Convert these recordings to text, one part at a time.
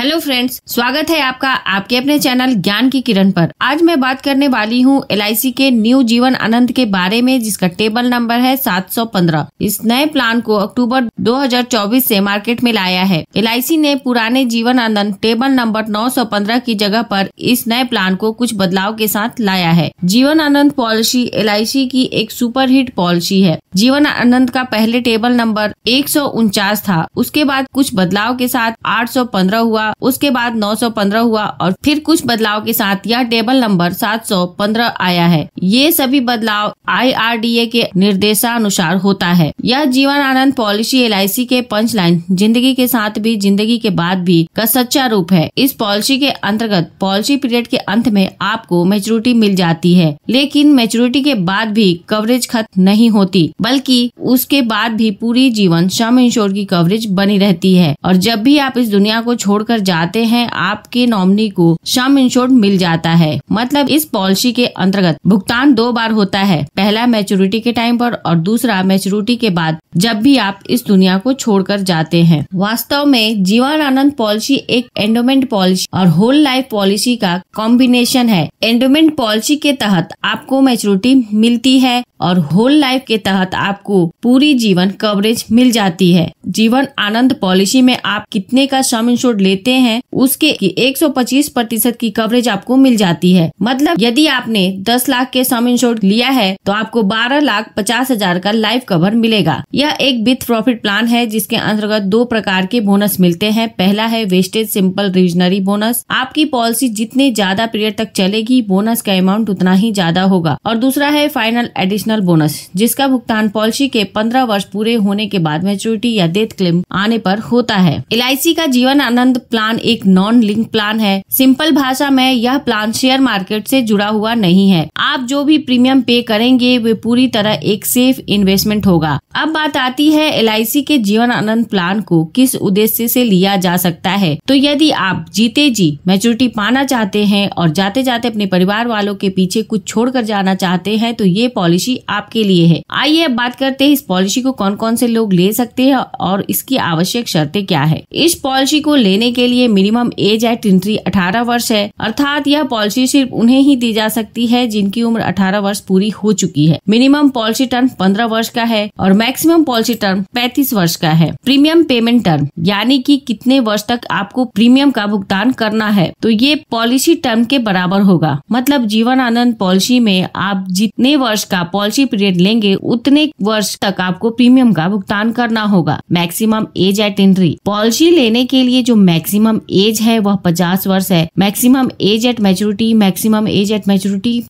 Hello friends, स्वागत है आपका आपके अपने चैनल ज्ञान की किरण पर। आज मैं बात करने वाली हूँ LIC के न्यू जीवन आनंद के बारे में, जिसका टेबल नंबर है 715। इस नए प्लान को अक्टूबर 2024 से मार्केट में लाया है। LIC ने पुराने जीवन आनंद टेबल नंबर 915 की जगह पर इस नए प्लान को कुछ बदलाव के साथ लाया है। जीवन आनंद पॉलिसी LIC की एक सुपरहिट पॉलिसी है। जीवन आनंद का पहले टेबल नंबर 149 था, उसके बाद कुछ बदलाव के साथ 815 हुआ, उसके बाद 915 हुआ और फिर कुछ बदलाव के साथ यह टेबल नंबर 715 आया है। ये सभी बदलाव IRDA के निर्देशानुसार होता है। यह जीवन आनंद पॉलिसी LIC के पंचलाइन जिंदगी के साथ भी जिंदगी के बाद भी का सच्चा रूप है। इस पॉलिसी के अंतर्गत पॉलिसी पीरियड के अंत में आपको मैच्योरिटी मिल जाती है, लेकिन मैच्योरिटी के बाद भी कवरेज खत्म नहीं होती, बल्कि उसके बाद भी पूरी जीवन सम इंश्योर्ड की कवरेज बनी रहती है। और जब भी आप इस दुनिया को छोड़कर जाते हैं, आपके नॉमिनी को सम इंश्योर्ड मिल जाता है। मतलब इस पॉलिसी के अंतर्गत भुगतान 2 बार होता है, पहला मैच्योरिटी के टाइम पर और दूसरा मैच्योरिटी के बाद, जब भी आप इस दुनिया को छोड़कर जाते हैं। वास्तव में जीवन आनंद पॉलिसी एक एंडोमेंट पॉलिसी और होल लाइफ पॉलिसी का कॉम्बिनेशन है। एंडोमेंट पॉलिसी के तहत आपको मैच्योरिटी मिलती है और होल लाइफ के तहत आपको पूरी जीवन कवरेज मिल जाती है। जीवन आनंद पॉलिसी में आप कितने का सम इंश्योर्ड लेते हैं, उसके 125% की कवरेज आपको मिल जाती है। मतलब यदि आपने 10 लाख के सम इंश्योर्ड लिया है तो आपको 12,50,000 का लाइफ कवर मिलेगा। यह एक विथ प्रॉफिट प्लान है, जिसके अंतर्गत 2 प्रकार के बोनस मिलते हैं। पहला है वेस्टेज सिंपल रिविजनरी बोनस। आपकी पॉलिसी जितने ज्यादा पीरियड तक चलेगी, बोनस का अमाउंट उतना ही ज्यादा होगा। और दूसरा है फाइनल एडिशनल बोनस, जिसका भुगतान पॉलिसी के 15 वर्ष पूरे होने के बाद मैच्योरिटी या डेथ क्लेम आने पर होता है। LIC का जीवन आनंद प्लान एक नॉन लिंक प्लान है। सिंपल भाषा में यह प्लान शेयर मार्केट से जुड़ा हुआ नहीं है। आप जो भी प्रीमियम पे करेंगे वे पूरी तरह एक सेफ इन्वेस्टमेंट होगा। अब बात आती है LIC के जीवन आनंद प्लान को किस उद्देश्य से लिया जा सकता है। तो यदि आप जीते जी मैच्योरिटी पाना चाहते हैं और जाते जाते अपने परिवार वालों के पीछे कुछ छोड़कर जाना चाहते हैं, तो ये पॉलिसी आपके लिए है। आइए अब बात करते हैं इस पॉलिसी को कौन कौन से लोग ले सकते हैं और इसकी आवश्यक शर्तें क्या है। इस पॉलिसी को लेने के लिए मिनिमम एज एट एंट्री 18 वर्ष है, अर्थात यह पॉलिसी सिर्फ उन्हें ही दी जा सकती है जिनकी उम्र 18 वर्ष पूरी हो चुकी है। मिनिमम पॉलिसी टर्म 15 वर्ष का है और मैक्सिमम पॉलिसी टर्म 35 वर्ष का है। प्रीमियम पेमेंट टर्म, यानी कि कितने वर्ष तक आपको प्रीमियम का भुगतान करना है, तो ये पॉलिसी टर्म के बराबर होगा। मतलब जीवन आनंद पॉलिसी में आप जितने वर्ष का पॉलिसी पीरियड लेंगे, उतने वर्ष तक आपको प्रीमियम का भुगतान करना होगा। Maximum age eight entry, policy लेने के लिए जो मैक्सिमम एज है वह 50 वर्ष है। मैक्सिमम एज एट मैच्योरिटी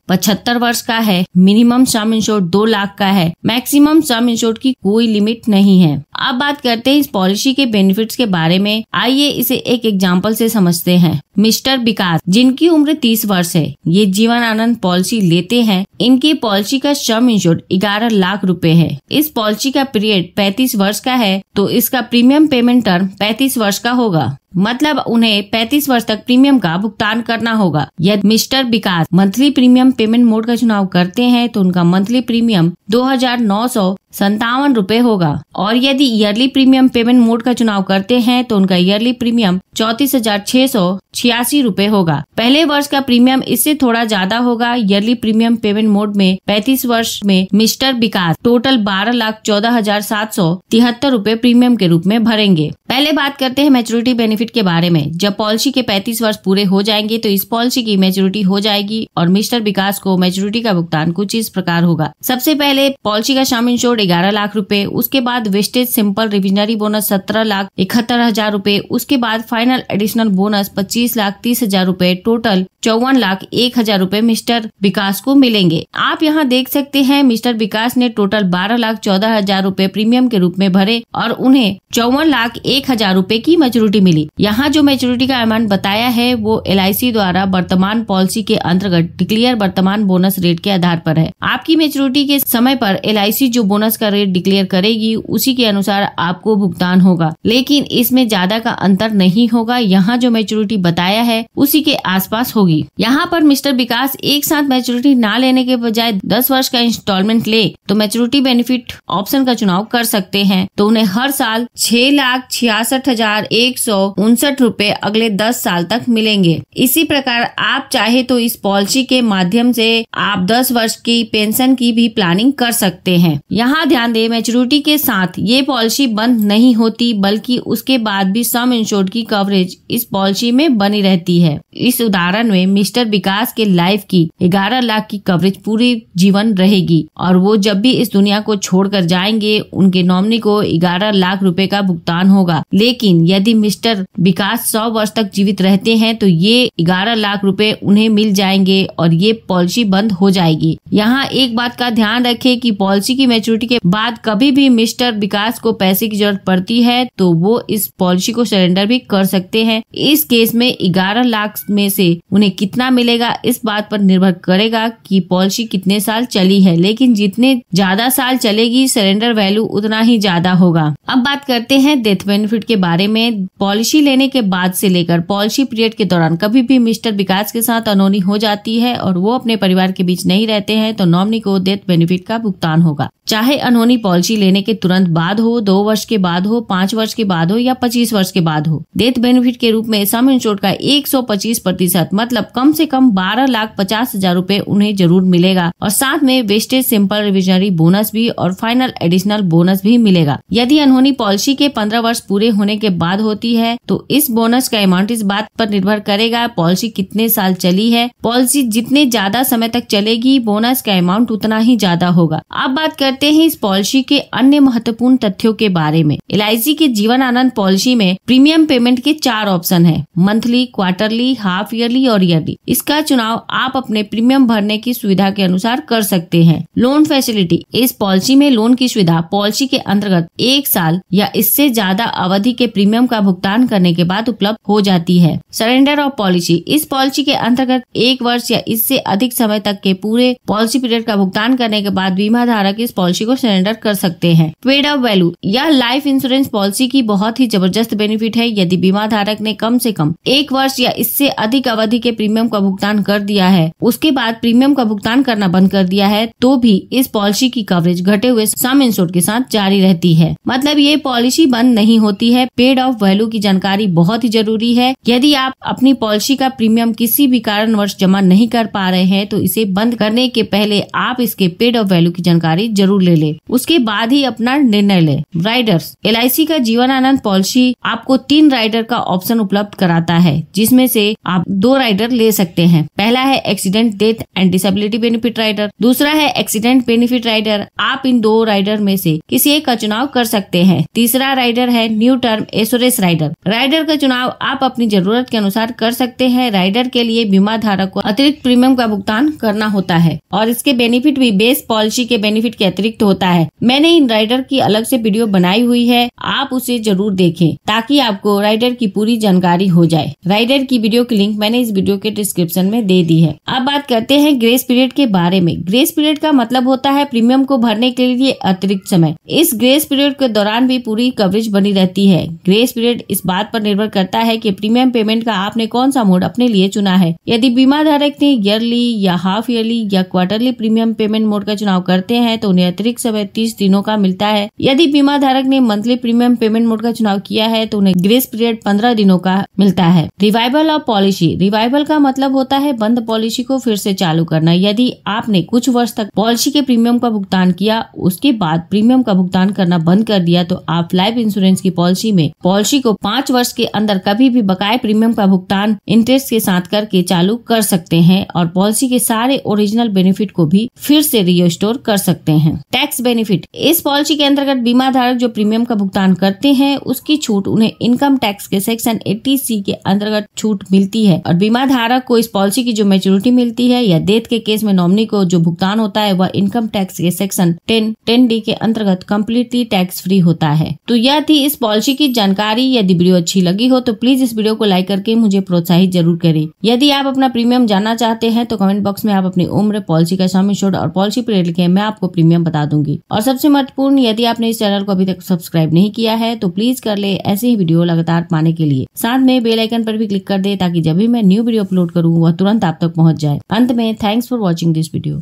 75 वर्ष का है। मिनिमम सम इंश्योर्ड 2 लाख का है। मैक्सिमम सम इंश्योर्ड की कोई लिमिट नहीं है। अब बात करते हैं इस पॉलिसी के बेनिफिट्स के बारे में। आइए इसे एक एग्जांपल से समझते हैं। मिस्टर विकास, जिनकी उम्र 30 वर्ष है, ये जीवन आनंद पॉलिसी लेते हैं। इनकी पॉलिसी का सम इंश्योर्ड 11 लाख रुपए है। इस पॉलिसी का पीरियड 35 वर्ष का है, तो इसका प्रीमियम पेमेंट टर्म 35 वर्ष का होगा। मतलब उन्हें 35 वर्ष तक प्रीमियम का भुगतान करना होगा। यदि मिस्टर विकास मंथली प्रीमियम पेमेंट मोड का चुनाव करते हैं तो उनका मंथली प्रीमियम 2,957 रुपए होगा, और यदि ईयरली प्रीमियम पेमेंट मोड का चुनाव करते हैं तो उनका ईयरली प्रीमियम 34,686 रुपए होगा। पहले वर्ष का प्रीमियम इससे थोड़ा ज्यादा होगा। ईयरली प्रीमियम पेमेंट मोड में 35 वर्ष में मिस्टर विकास टोटल 12,14,773 रुपए प्रीमियम के रूप में भरेंगे। पहले बात करते हैं मैच्योरिटी बेनिफिट के बारे में। जब पॉलिसी के 35 वर्ष पूरे हो जाएंगे तो इस पॉलिसी की मैच्योरिटी हो जाएगी और मिस्टर विकास को मैच्योरिटी का भुगतान कुछ इस प्रकार होगा। सबसे पहले पॉलिसी का सम इंश्योर्ड 11 लाख रुपए, उसके बाद वेस्टेज सिंपल रिविजनरी बोनस 17,71,000 रुपए, उसके बाद फाइनल एडिशनल बोनस 25,30,000 रुपए, टोटल 54,01,000 रुपए मिस्टर विकास को मिलेंगे। आप यहाँ देख सकते हैं मिस्टर विकास ने टोटल 12,14,000 रुपए प्रीमियम के रूप में भरे और उन्हें 54,01,000 रुपए की मैच्योरिटी मिली। यहाँ जो मैच्योरिटी का अमाउंट बताया है वो LIC द्वारा वर्तमान पॉलिसी के अंतर्गत डिक्लेयर वर्तमान बोनस रेट के आधार पर है। आपकी मैच्योरिटी के समय पर LIC जो बोनस का रेट डिक्लेयर करेगी उसी के अनुसार आपको भुगतान होगा, लेकिन इसमें ज्यादा का अंतर नहीं होगा। यहाँ जो मैच्योरिटी बताया है उसी के आसपास होगी। होगी। यहाँ पर मिस्टर विकास एक साथ मैच्योरिटी ना लेने के बजाय 10 वर्ष का इंस्टॉलमेंट ले तो मैच्योरिटी बेनिफिट ऑप्शन का चुनाव कर सकते हैं। तो उन्हें हर साल 6,66,159 रूपए अगले 10 साल तक मिलेंगे। इसी प्रकार आप चाहे तो इस पॉलिसी के माध्यम से आप 10 वर्ष की पेंशन की भी प्लानिंग कर सकते हैं। यहाँ ध्यान दें, मैच्योरिटी के साथ ये पॉलिसी बंद नहीं होती, बल्कि उसके बाद भी सम इंश्योर्ड की कवरेज इस पॉलिसी में बनी रहती है। इस उदाहरण में मिस्टर विकास के लाइफ की 11 लाख की कवरेज पूरी जीवन रहेगी और वो जब भी इस दुनिया को छोड़कर जाएंगे उनके नॉमिनी को 11 लाख रुपए का भुगतान होगा। लेकिन यदि मिस्टर विकास 100 वर्ष तक जीवित रहते हैं तो ये 11 लाख रुपए उन्हें मिल जाएंगे और ये पॉलिसी बंद हो जाएगी। यहाँ एक बात का ध्यान रखें कि पॉलिसी की मैच्योरिटी के बाद कभी भी मिस्टर विकास को पैसे की जरूरत पड़ती है तो वो इस पॉलिसी को सरेंडर भी कर सकते हैं। इस केस में 11 लाख में से उन्हें कितना मिलेगा इस बात पर निर्भर करेगा कि पॉलिसी कितने साल चली है, लेकिन जितने ज्यादा साल चलेगी सरेंडर वैल्यू उतना ही ज्यादा होगा। अब बात करते हैं डेथ बेनिफिट के बारे में। पॉलिसी लेने के बाद से लेकर पॉलिसी पीरियड के दौरान कभी भी मिस्टर विकास के साथ अनहोनी हो जाती है और वो अपने परिवार के बीच नहीं रहते हैं तो नॉमिनी को डेथ बेनिफिट का भुगतान होगा। चाहे अनहोनी पॉलिसी लेने के तुरंत बाद हो, 2 वर्ष के बाद हो, 5 वर्ष के बाद हो या 25 वर्ष के बाद हो। डेथ बेनिफिट के रूप में सम इंश्योर्ड का 125% मतलब कम से कम 12,50,000 रूपए उन्हें जरूर मिलेगा और साथ में वेस्टेज सिंपल रिविजनरी बोनस भी और फाइनल एडिशनल बोनस भी मिलेगा। यदि अनहोनी पॉलिसी के 15 वर्ष पूरे होने के बाद होती है तो इस बोनस का अमाउंट इस बात पर निर्भर करेगा पॉलिसी कितने साल चली है। पॉलिसी जितने ज्यादा समय तक चलेगी बोनस का अमाउंट उतना ही ज्यादा होगा। अब बात करते हैं इस पॉलिसी के अन्य महत्वपूर्ण तथ्यों के बारे में। LIC के जीवन आनंद पॉलिसी में प्रीमियम पेमेंट के 4 ऑप्शन है, मंथली, क्वार्टरली, हाफ ईयरली और ईयरली। इसका चुनाव आप अपने प्रीमियम भरने की सुविधा के अनुसार कर सकते हैं। लोन फैसिलिटी, इस पॉलिसी में लोन की सुविधा पॉलिसी के अंतर्गत 1 साल या इससे ज्यादा अवधि के प्रीमियम का भुगतान करने के बाद उपलब्ध हो जाती है। सरेंडर ऑफ पॉलिसी, इस पॉलिसी के अंतर्गत 1 वर्ष या इससे अधिक समय तक के पूरे पॉलिसी पीरियड का भुगतान करने के बाद बीमा धारक इस पॉलिसी को सरेंडर कर सकते हैं। पेड अप वैल्यू, यह लाइफ इंश्योरेंस पॉलिसी की बहुत ही जबरदस्त बेनिफिट है। यदि बीमा धारक ने कम से कम 1 वर्ष या इससे अधिक अवधि के प्रीमियम का भुगतान कर दिया है, उसके बाद प्रीमियम का भुगतान करना बंद कर दिया है, तो भी इस पॉलिसी की कवरेज घटे हुए सम इंश्योर्ड के साथ जारी रहती है। मतलब ये पॉलिसी बंद नहीं होती है। पेड ऑफ वैल्यू की जानकारी बहुत ही जरूरी है। यदि आप अपनी पॉलिसी का प्रीमियम किसी भी कारणवश जमा नहीं कर पा रहे हैं तो इसे बंद करने के पहले आप इसके पेड ऑफ वैल्यू की जानकारी जरूर ले लें, उसके बाद ही अपना निर्णय लें। राइडर्स, LIC का जीवन आनंद पॉलिसी आपको 3 राइडर का ऑप्शन उपलब्ध कराता है, जिसमें से आप 2 राइडर ले सकते हैं। पहला है accident death and disability benefit rider, दूसरा है एक्सीडेंट बेनिफिट राइडर। आप इन 2 राइडर में से किसी एक का चुनाव कर सकते हैं। तीसरा राइडर है new term assurance rider. Rider का चुनाव आप अपनी जरूरत के अनुसार कर सकते हैं। राइडर के लिए बीमा धारक को अतिरिक्त प्रीमियम का भुगतान करना होता है और इसके बेनिफिट भी बेस पॉलिसी के बेनिफिट के अतिरिक्त होता है। मैंने इन राइडर की अलग से वीडियो बनाई हुई है, आप उसे जरूर देखें ताकि आपको राइडर की पूरी जानकारी हो जाए। राइडर की वीडियो की लिंक मैंने इस वीडियो के डिस्क्रिप्शन में दे दी है। अब बात करते हैं ग्रेस पीरियड के बारे में। ग्रेस पीरियड का मतलब होता है प्रीमियम को भरने के लिए अतिरिक्त समय। इस ग्रेस पीरियड के दौरान भी पूरी कवरेज बनी रहती है। ग्रेस पीरियड इस बात पर निर्भर करता है कि प्रीमियम पेमेंट का आपने कौन सा मोड अपने लिए चुना है। यदि बीमा धारक ने ईयरली या हाफ ईयरली या क्वार्टरली प्रीमियम पेमेंट मोड का चुनाव करते हैं तो उन्हें अतिरिक्त समय 30 दिनों का मिलता है। यदि बीमा धारक ने मंथली प्रीमियम पेमेंट मोड का चुनाव किया है तो उन्हें ग्रेस पीरियड 15 दिनों का मिलता है। रिवाइवल ऑफ पॉलिसी, रिवाइवल का मतलब होता है बंद पॉलिसी को फिर से चालू करना। यदि आपने कुछ वर्ष तक पॉलिसी के प्रीमियम का भुगतान किया, उसके बाद प्रीमियम का भुगतान करना बंद कर दिया, तो आप लाइफ इंश्योरेंस की पॉलिसी में पॉलिसी को 5 वर्ष के अंदर कभी भी बकाया प्रीमियम का भुगतान इंटरेस्ट के साथ करके चालू कर सकते हैं और पॉलिसी के सारे ओरिजिनल बेनिफिट को भी फिर से रिस्टोर कर सकते हैं। टैक्स बेनिफिट, इस पॉलिसी के अंतर्गत बीमा धारक जो प्रीमियम का भुगतान करते हैं उसकी छूट उन्हें इनकम टैक्स के सेक्शन 80C के अंतर्गत छूट मिलती है और बीमा धारक को इस पॉलिसी की जो मैच्योरिटी मिलती है या डेथ के केस में नॉमिनी को जो भुगतान होता है वह इनकम टैक्स के सेक्शन 10D के अंतर्गत कम्प्लीटली टैक्स फ्री होता है। तो यह थी इस पॉलिसी की जानकारी। यदि वीडियो अच्छी लगी हो तो प्लीज इस वीडियो को लाइक करके मुझे प्रोत्साहित जरूर करें। यदि आप अपना प्रीमियम जानना चाहते हैं तो कमेंट बॉक्स में आप अपनी उम्र, पॉलिसी का सम इंश्योर्ड और पॉलिसी पीरियड लिखें, मैं आपको प्रीमियम बता दूंगी। और सबसे महत्वपूर्ण, यदि आपने इस चैनल को अभी तक सब्सक्राइब नहीं किया है तो प्लीज कर ले ऐसे ही वीडियो लगातार पाने के लिए। साथ में बेल आइकन पर भी क्लिक कर दे ताकि जब भी मैं न्यू वीडियो अपलोड करूँ वह तुरंत आप तक पहुँच जाए। अंत में thanks for watching this video.